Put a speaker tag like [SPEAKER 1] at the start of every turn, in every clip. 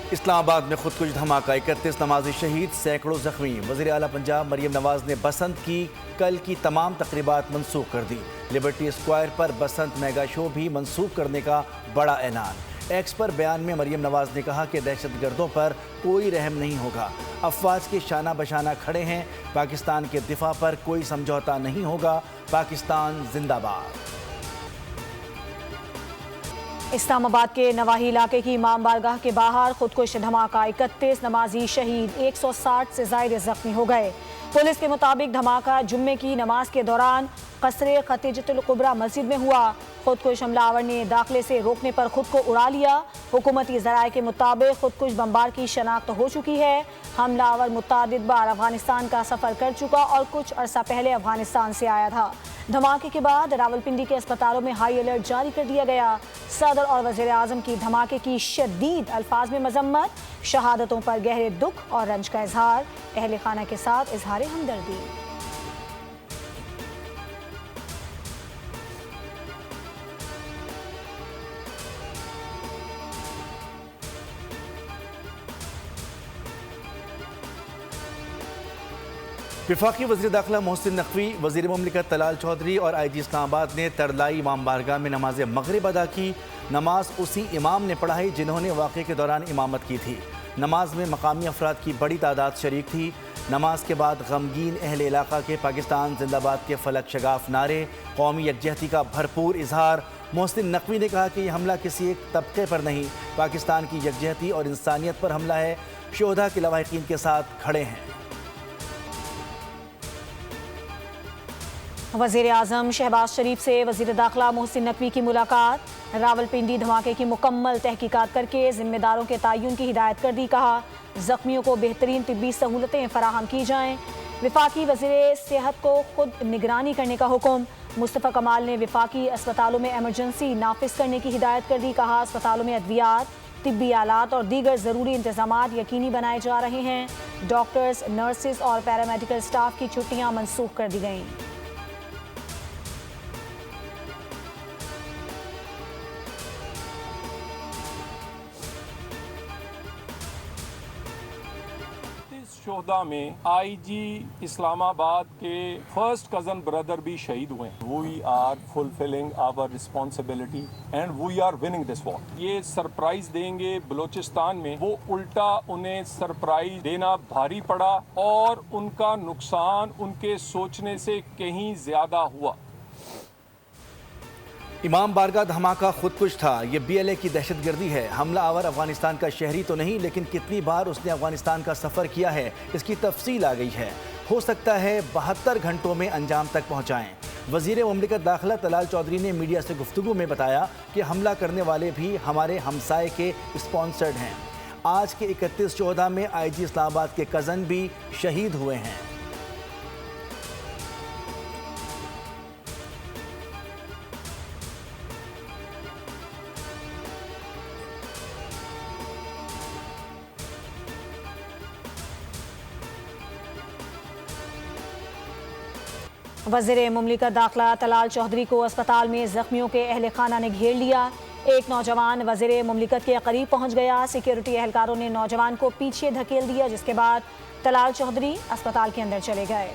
[SPEAKER 1] इस्लामाबाद में खुदकुश धमाका, 31 नमाजी शहीद, सैकड़ों जख्मी। वज़ीर आला पंजाब मरियम नवाज ने बसंत की कल की तमाम तकरीबात मनसूख कर दी। लिबर्टी स्क्वायर पर बसंत मेगा शो भी मनसूख करने का बड़ा ऐलान। एक्स पर बयान में मरियम नवाज ने कहा कि दहशतगर्दों पर कोई रहम नहीं होगा। अफवाज के शाना बशाना खड़े हैं। पाकिस्तान के दिफा पर कोई समझौता नहीं होगा। पाकिस्तान जिंदाबाद।
[SPEAKER 2] इस्लामाबाद के नवाही इलाके की इमाम बारगाह के बाहर खुदकुश धमाका, 31 नमाजी शहीद, 160 से ज़ायद जख्मी हो गए। पुलिस के मुताबिक धमाका जुम्मे की नमाज के दौरान कसरे खतीजतुल कुबरा मस्जिद में हुआ। खुदकुश हमलावर ने दाखिले से रोकने पर खुद को उड़ा लिया। हुकूमती ज़राए के मुताबिक खुदकुश बमबार की शनाख्त हो चुकी है। हमलावर मुतादिद बार अफगानिस्तान का सफ़र कर चुका और कुछ अरसा पहले अफगानिस्तान से आया था। धमाके के बाद रावलपिंडी के अस्पतालों में हाई अलर्ट जारी कर दिया गया। सदर और वज़ीर आज़म की धमाके की शदीद अल्फाज में मजम्मत, शहादतों पर गहरे दुख और रंज का इजहार, अहले खाना के साथ इजहार हमदर्दी।
[SPEAKER 1] वफाकी वज़ीर दाखिला मोहसिन नकवी, वज़ीर मुमलिकत तलाल चौधरी और IG इस्लामाबाद ने तरलाई इमाम बारगाह में नमाज मगरिब अदा की। नमाज उसी इमाम ने पढ़ाई जिन्होंने वाक़े के दौरान इमामत की थी। नमाज में मकामी अफराद की बड़ी तादाद शरीक थी। नमाज के बाद गमगीन अहले इलाका के पाकिस्तान जिंदाबाद के फलक शगाफ नारे, कौमी यकजहती का भरपूर इजहार। मोहसिन नकवी ने कहा कि यह हमला किसी एक तबके पर नहीं, पाकिस्तान की यकजहती और इंसानियत पर हमला है। शोहदा के लवाहिकीन के साथ खड़े हैं।
[SPEAKER 2] वज़ीर आज़म शहबाज शरीफ से वज़ीर दाखिला मोहसिन नकवी की मुलाकात। रावलपिंडी धमाके की मुकम्मल तहकीकात करके जिम्मेदारों के तयन की हिदायत कर दी। कहा जख्मियों को बेहतरीन तिब्बी सहूलतें फराहम की जाएँ। वफाकी वज़ीर सेहत को खुद निगरानी करने का हुक्म। मुस्तफ़ा कमाल ने वफाकी अस्पतालों में एमरजेंसी नाफिज करने की हिदायत कर दी। कहा अस्पतालों में अद्वियात, तिब्बी आलात और दीगर ज़रूरी इंतजामात यकीनी बनाए जा रहे हैं। डॉक्टर्स, नर्सिस और पैरामेडिकल स्टाफ की छुट्टियाँ मनसूख कर दी गईं।
[SPEAKER 3] शोहदा में IG इस्लामाबाद के फर्स्ट कजन ब्रदर भी शहीद हुए। We are fulfilling our responsibility and we are winning this war. ये सरप्राइज देंगे बलूचिस्तान में, वो उल्टा उन्हें सरप्राइज देना भारी पड़ा और उनका नुकसान उनके सोचने से कहीं ज्यादा हुआ।
[SPEAKER 1] इमाम बारगाह धमाका खुदकुश था। ये BLA की दहशतगर्दी है। हमला आवर अफगानिस्तान का शहरी तो नहीं, लेकिन कितनी बार उसने अफगानिस्तान का सफ़र किया है इसकी तफसील आ गई है। हो सकता है 72 घंटों में अंजाम तक पहुँचाएँ। वज़ीर मुमलिकत दाखिला तलाल चौधरी ने मीडिया से गुफ्तगू में बताया कि हमला करने वाले भी हमारे हमसाए के स्पॉन्सर्ड हैं। आज के 31 शोहदा में IG इस्लामाबाद के कज़न भी शहीद हुए हैं।
[SPEAKER 2] वज़ीर मुमलिकत दाखिला तलाल चौधरी को अस्पताल में जख्मियों के अहले खाना ने घेर लिया। एक नौजवान वज़ीर मुमलिकत के करीब पहुंच गया। सिक्योरिटी एहलकारों ने नौजवान को पीछे धकेल दिया, जिसके बाद तलाल चौधरी अस्पताल के अंदर चले गए।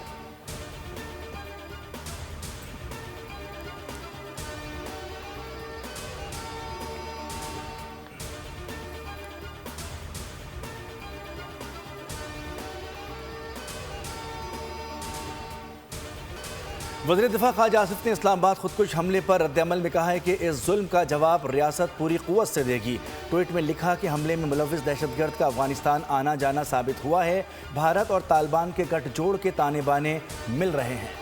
[SPEAKER 1] वज़ीर दिफा ख्वाजा आसिफ ने इस्लामाबाद खुदकुश हमले पर रद्दअमल में कहा है कि इस जुल्म का जवाब रियासत पूरी क़ुव्वत से देगी। ट्वीट में लिखा कि हमले में मुलव्विस दहशतगर्द का अफगानिस्तान आना जाना साबित हुआ है। भारत और तालिबान के गठजोड़ के ताने बाने मिल रहे हैं।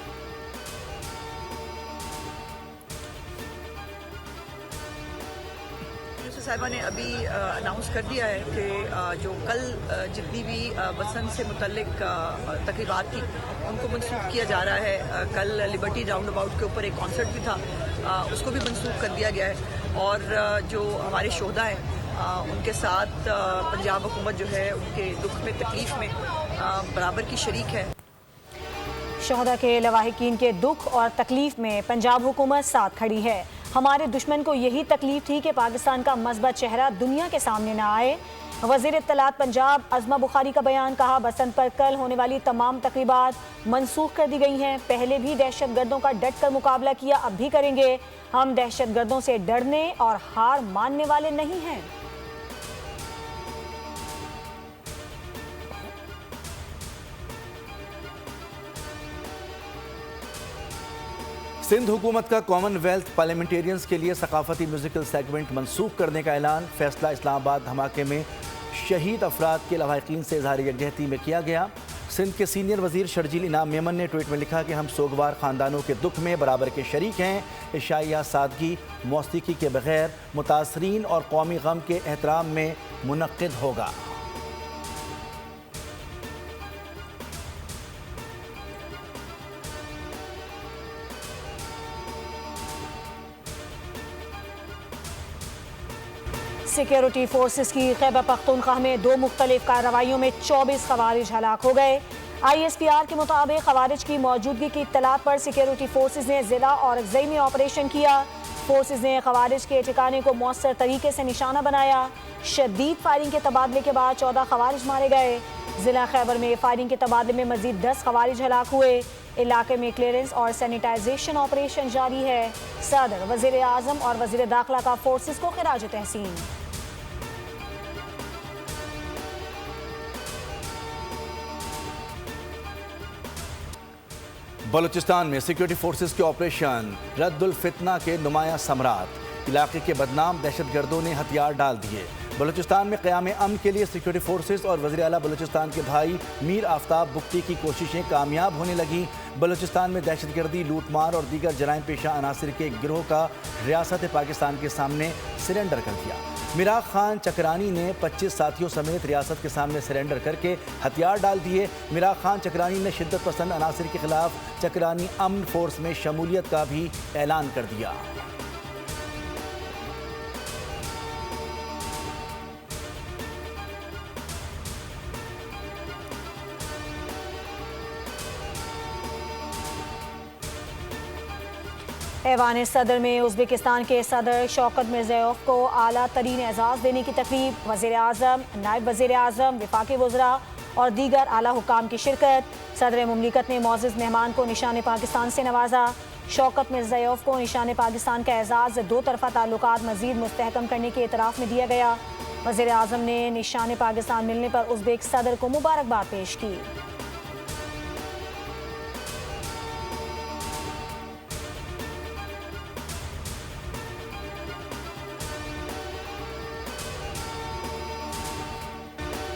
[SPEAKER 4] साहिबा ने अभी अनाउंस कर दिया है कि जो कल जितनी भी बसंत से मुतल्लिक तकरीबात थी उनको मनसूख किया जा रहा है। कल लिबर्टी राउंड अबाउट के ऊपर एक कॉन्सर्ट भी था, उसको भी मनसूख कर दिया गया है। और जो हमारे शोहदा हैं उनके साथ पंजाब हुकूमत जो है उनके दुख में तकलीफ़ में बराबर की शरीक है।
[SPEAKER 2] शोहदा के लवाहिकीन के दुख और तकलीफ में पंजाब हुकूमत साथ खड़ी है। हमारे दुश्मन को यही तकलीफ थी कि पाकिस्तान का मज़बूत चेहरा दुनिया के सामने न आए। वज़ीर इत्तलात पंजाब अज़मा बुखारी का बयान, कहा बसंत पर कल होने वाली तमाम तकरीबात मनसूख कर दी गई हैं। पहले भी दहशत गर्दों का डट कर मुकाबला किया, अब भी करेंगे। हम दहशत गर्दों से डरने और हार मानने वाले नहीं हैं।
[SPEAKER 1] सिंध हुकूमत का कॉमनवेल्थ पार्लियामेंटेरियंस के लिए सकाफती म्यूजिकल सेगमेंट मनसूख करने का ऐलान। फैसला इस्लामाबाद धमाके में शहीद अफराद के लवाहिकीन से इजहार यकजहती में किया गया। सिंध के सीनियर वजीर शर्जील इनाम मेमन ने ट्वीट में लिखा कि हम सोगवार ख़ानदानों के दुख में बराबर के शरीक हैं। इशाइया सादगी मौसीकी के बगैर मुतासरीन और कौमी गम के एहतराम में मुनक्किद होगा।
[SPEAKER 2] सिक्योरिटी फोर्सेस की खैबर पख्तूनख्वा में 2 मुख्तलिफ कार्रवाइयों में 24 खवारिज हलाक हो गए। ISPR के मुताबिक खवारिज की मौजूदगी की इत्तलात पर सिक्योरिटी फोर्सेस ने जिला और अगज़ई में ऑपरेशन किया। फोर्सेस ने खवारिज के ठिकाने को मौसर तरीके से निशाना बनाया। शदीद फायरिंग के तबादले के बाद 14 खवारिज मारे गए। जिला खैबर में फायरिंग के तबादले में मजीद 10 खवारिज हलाक हुए। इलाके में क्लियरेंस और सैनिटाइजेशन ऑपरेशन जारी है। सदर, वज़ीर आज़म और वज़ीर दाखिला का फोर्सेस को खिराज तहसीन।
[SPEAKER 1] बलूचिस्तान में सिक्योरिटी फोर्सेस के ऑपरेशन रद्दुल फितना के नुमाया समरात। इलाके के बदनाम दहशतगर्दों ने हथियार डाल दिए। बलूचिस्तान में क़याम अमन के लिए सिक्योरिटी फोर्सेस और वज़ीर आला बलूचिस्तान के भाई मीर आफ्ताब बुख्ती की कोशिशें कामयाब होने लगी। बलूचिस्तान में दहशतगर्दी, लूटमार और दीगर जराइम पेशा अनासिर के एक गिरोह का रियासत पाकिस्तान के सामने सरेंडर कर दिया। मिराग खान चक्रानी ने 25 साथियों समेत रियासत के सामने सरेंडर करके हथियार डाल दिए। मिराग खान चक्रानी ने शिद्दत पसंद अनासिर के खिलाफ चक्रानी अमन फोर्स में शमूलियत का भी ऐलान कर दिया।
[SPEAKER 2] ऐवान सदर में उज़्बेकिस्तान के सदर शौकत मिर्ज़ायोफ को आला तरीन एजाज़ देने की तकरीब। वज़ीर आज़म, नायब वज़ीर आज़म, वफाकी वज़रा और दीगर आला हुकाम की शिरकत। सदर मुमलिकत ने मोअज़्ज़ज़ मेहमान को निशान पाकिस्तान से नवाजा। शौकत मिर्ज़ायोफ को निशान पाकिस्तान का एजाज़ 2 तरफ़ा ताल्लुकात मज़ीद मुस्तहकम करने के एतराफ़ में दिया गया। वज़ीर आज़म ने निशान पाकिस्तान मिलने पर उज़्बेक सदर को मुबारकबाद पेश की।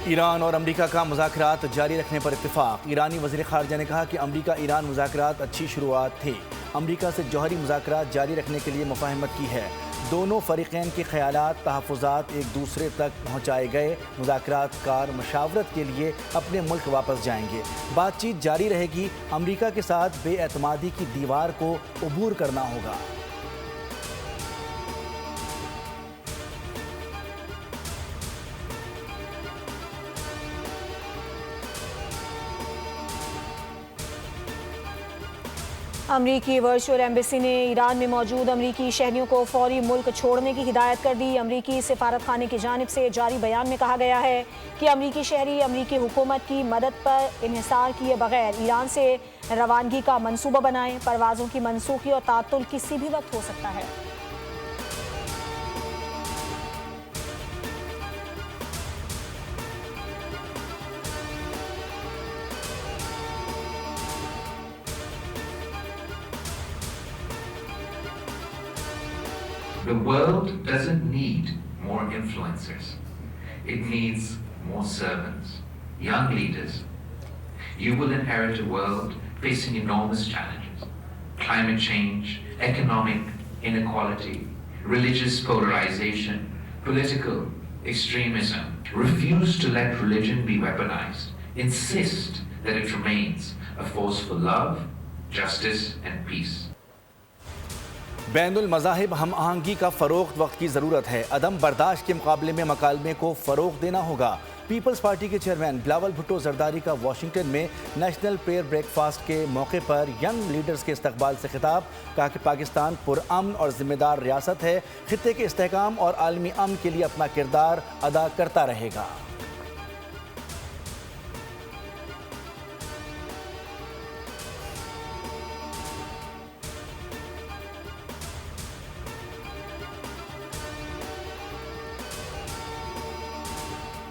[SPEAKER 1] ईरान और अमरीका का मुज़ाकरात जारी रखने पर इत्तेफाक। ईरानी वज़ीर ख़ारजा ने कहा कि अमरीका ईरान मुज़ाकरात अच्छी शुरुआत थी। अमरीका से जौहरी मुज़ाकरात जारी रखने के लिए मुफ़ाहमत की है। दोनों फ़रीक़ैन के ख़यालात, तहफ़्फ़ुज़ात एक दूसरे तक पहुँचाए गए। मुज़ाकरात कार मशावरत के लिए अपने मुल्क वापस जाएंगे। बातचीत जारी रहेगी। अमरीका के साथ बेएतमादी की दीवार को अबूर करना होगा।
[SPEAKER 2] अमरीकी वर्चुअल एम्बेसी ने ईरान में मौजूद अमरीकी शहरियों को फौरी मुल्क छोड़ने की हिदायत कर दी। अमरीकी सिफारत खाने की जानिब से जारी बयान में कहा गया है कि अमरीकी शहरी अमरीकी हुकूमत की मदद पर इन्हिसार किए बगैर ईरान से रवानगी का मंसूबा बनाएं। परवाज़ों की मनसूखी और तातुल किसी भी वक्त हो सकता है।
[SPEAKER 5] The world doesn't need more influencers. It needs more servants, young leaders. You will inherit a world facing enormous challenges: climate change, economic inequality, religious polarization, political extremism. Refuse to let religion be weaponized. Insist that it remains a force for love, justice and peace.
[SPEAKER 1] बैनुल मज़ाहिब हम आहंगी का फ़रोग़ वक्त की ज़रूरत है। अदम बर्दाश्त के मुकाबले में मकालमे को फ़रोग़ देना होगा। पीपल्स पार्टी के चेयरमैन बिलावल भुट्टो जरदारी का वाशिंगटन में नेशनल प्रेयर ब्रेकफास्ट के मौके पर यंग लीडर्स के इस्तकबाल से खिताब। कहा कि पाकिस्तान पुरअमन और जिम्मेदार रियासत है, खित्ते के इस्तेहकाम और आलमी अमन के लिए अपना किरदार अदा करता रहेगा।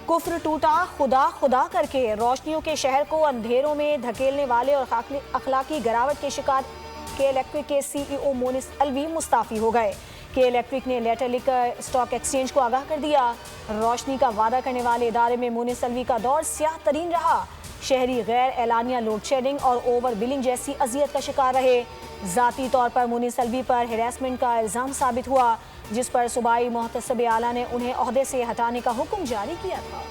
[SPEAKER 2] कुफ्र टूटा, खुदा खुदा करके रोशनियों के शहर को अंधेरों में धकेलने वाले और अखलाकी गिरावट के शिकार के इलेक्ट्रिक के CEO मोनिस अलवी मुस्ताफी हो गए। के इलेक्ट्रिक ने लेटर लिखकर स्टॉक एक्सचेंज को आगाह कर दिया। रोशनी का वादा करने वाले इदारे में मोनिस अलवी का दौर स्याह तरीन रहा। शहरी गैर एलानिया लोड शेडिंग और ओवर बिलिंग जैसी अजियत का शिकार रहे। जाती तौर पर मोनिस अलवी पर हिरासमेंट का इल्जाम साबित हुआ, जिस पर सूबाई मोहतसब आला ने उन्हें ओहदे से हटाने का हुक्म जारी किया था।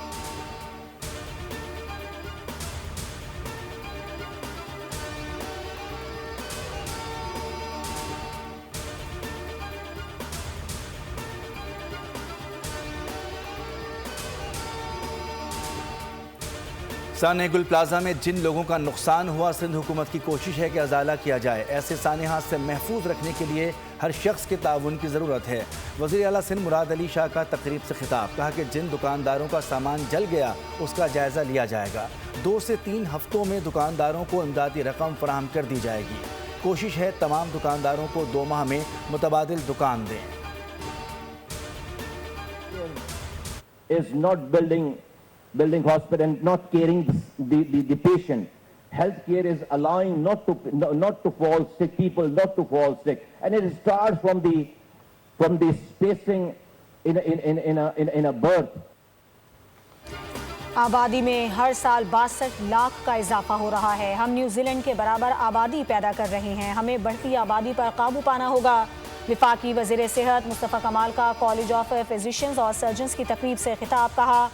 [SPEAKER 1] साने गुल प्लाजा में जिन लोगों का नुकसान हुआ, सिंध हुकूमत की कोशिश है कि अजाला किया जाए। ऐसे सानेहात से महफूज रखने के लिए हर शख्स के ताउन की ज़रूरत है। वज़ीर आला सिंध मुराद अली शाह का तकरीब से खिताब। कहा कि जिन दुकानदारों का सामान जल गया उसका जायज़ा लिया जाएगा। 2 से 3 हफ्तों में दुकानदारों को इमदादी रकम फराहम कर दी जाएगी। कोशिश है तमाम दुकानदारों को 2 माह में मुतबादिल दुकान दें।
[SPEAKER 6] Building hospital and not caring the patient. Healthcare is allowing not to fall sick, people not to fall sick, and it starts from the spacing in a birth.
[SPEAKER 2] आबादी में हर साल 62 लाख का इजाफा हो रहा है। हम न्यूजीलैंड के बराबर आबादी पैदा कर रहे हैं। हमें बढ़ती आबादी पर काबू पाना होगा। विफाकी वज़ीर सेहत मुस्तफ़ा कमाल का कॉलेज ऑफ फिजिशियंस और सर्जन्स की तकरीब से खिताब। कहा,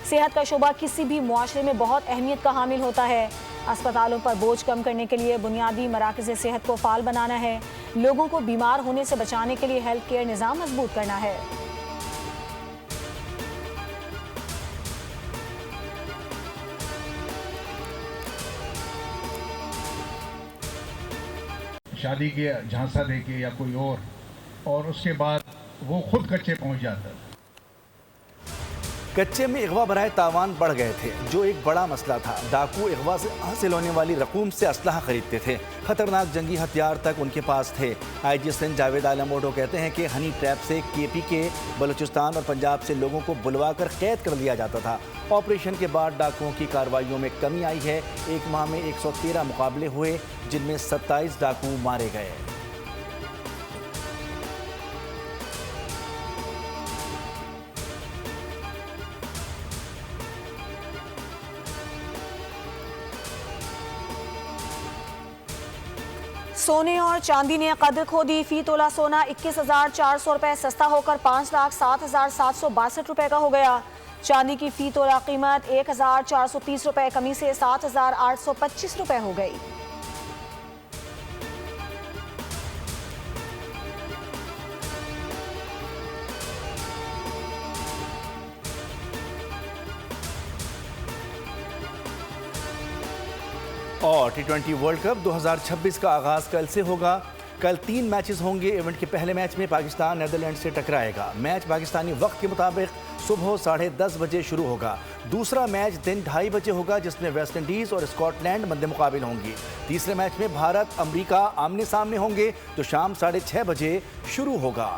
[SPEAKER 2] सेहत का शोबा किसी भी मुआशरे में बहुत अहमियत का हामिल होता है। अस्पतालों पर बोझ कम करने के लिए बुनियादी मराकज़ सेहत को फाल बनाना है। लोगों को बीमार होने से बचाने के लिए हेल्थ केयर निज़ाम मजबूत करना है।
[SPEAKER 7] शादी के झांसा देके या कोई और उसके बाद वो खुद कच्चे पहुंच जाता है।
[SPEAKER 1] कच्चे में अगवा बराए तावान बढ़ गए थे, जो एक बड़ा मसला था। डाकू अगवा से हासिल होने वाली रकूम से असलहा खरीदते थे। खतरनाक जंगी हथियार तक उनके पास थे। IG सिंध जावेद आलम ओडो कहते हैं कि हनी ट्रैप से KPK, बलूचिस्तान और पंजाब से लोगों को बुलवाकर कैद कर लिया जाता था। ऑपरेशन के बाद डाकुओं की कार्रवाइयों में कमी आई है। 1 माह में 113 मुकाबले हुए, जिनमें 27 डाकू मारे गए।
[SPEAKER 2] सोने और चांदी ने कदर खो दी। फी तोला सोना 21,400 रुपए सस्ता होकर 5,07,762 रुपए का हो गया। चांदी की फी तोला कीमत 1,430 रुपए कमी से 7,825 रुपए हो गई।
[SPEAKER 1] और T20 वर्ल्ड कप 2026 का आगाज कल से होगा। कल 3 मैचेस होंगे। इवेंट के पहले मैच में पाकिस्तान नीदरलैंड से टकराएगा। मैच पाकिस्तानी वक्त के मुताबिक सुबह 10:30 बजे शुरू होगा। दूसरा मैच दिन 2:30 बजे होगा, जिसमें वेस्ट इंडीज और स्कॉटलैंड मद्दे मुकाबिल होंगी। तीसरे मैच में भारत अमरीका आमने सामने होंगे, तो शाम 6:30 बजे शुरू होगा।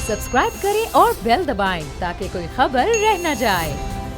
[SPEAKER 8] सब्सक्राइब करें और बेल दबाएं ताकि कोई खबर रह न जाए।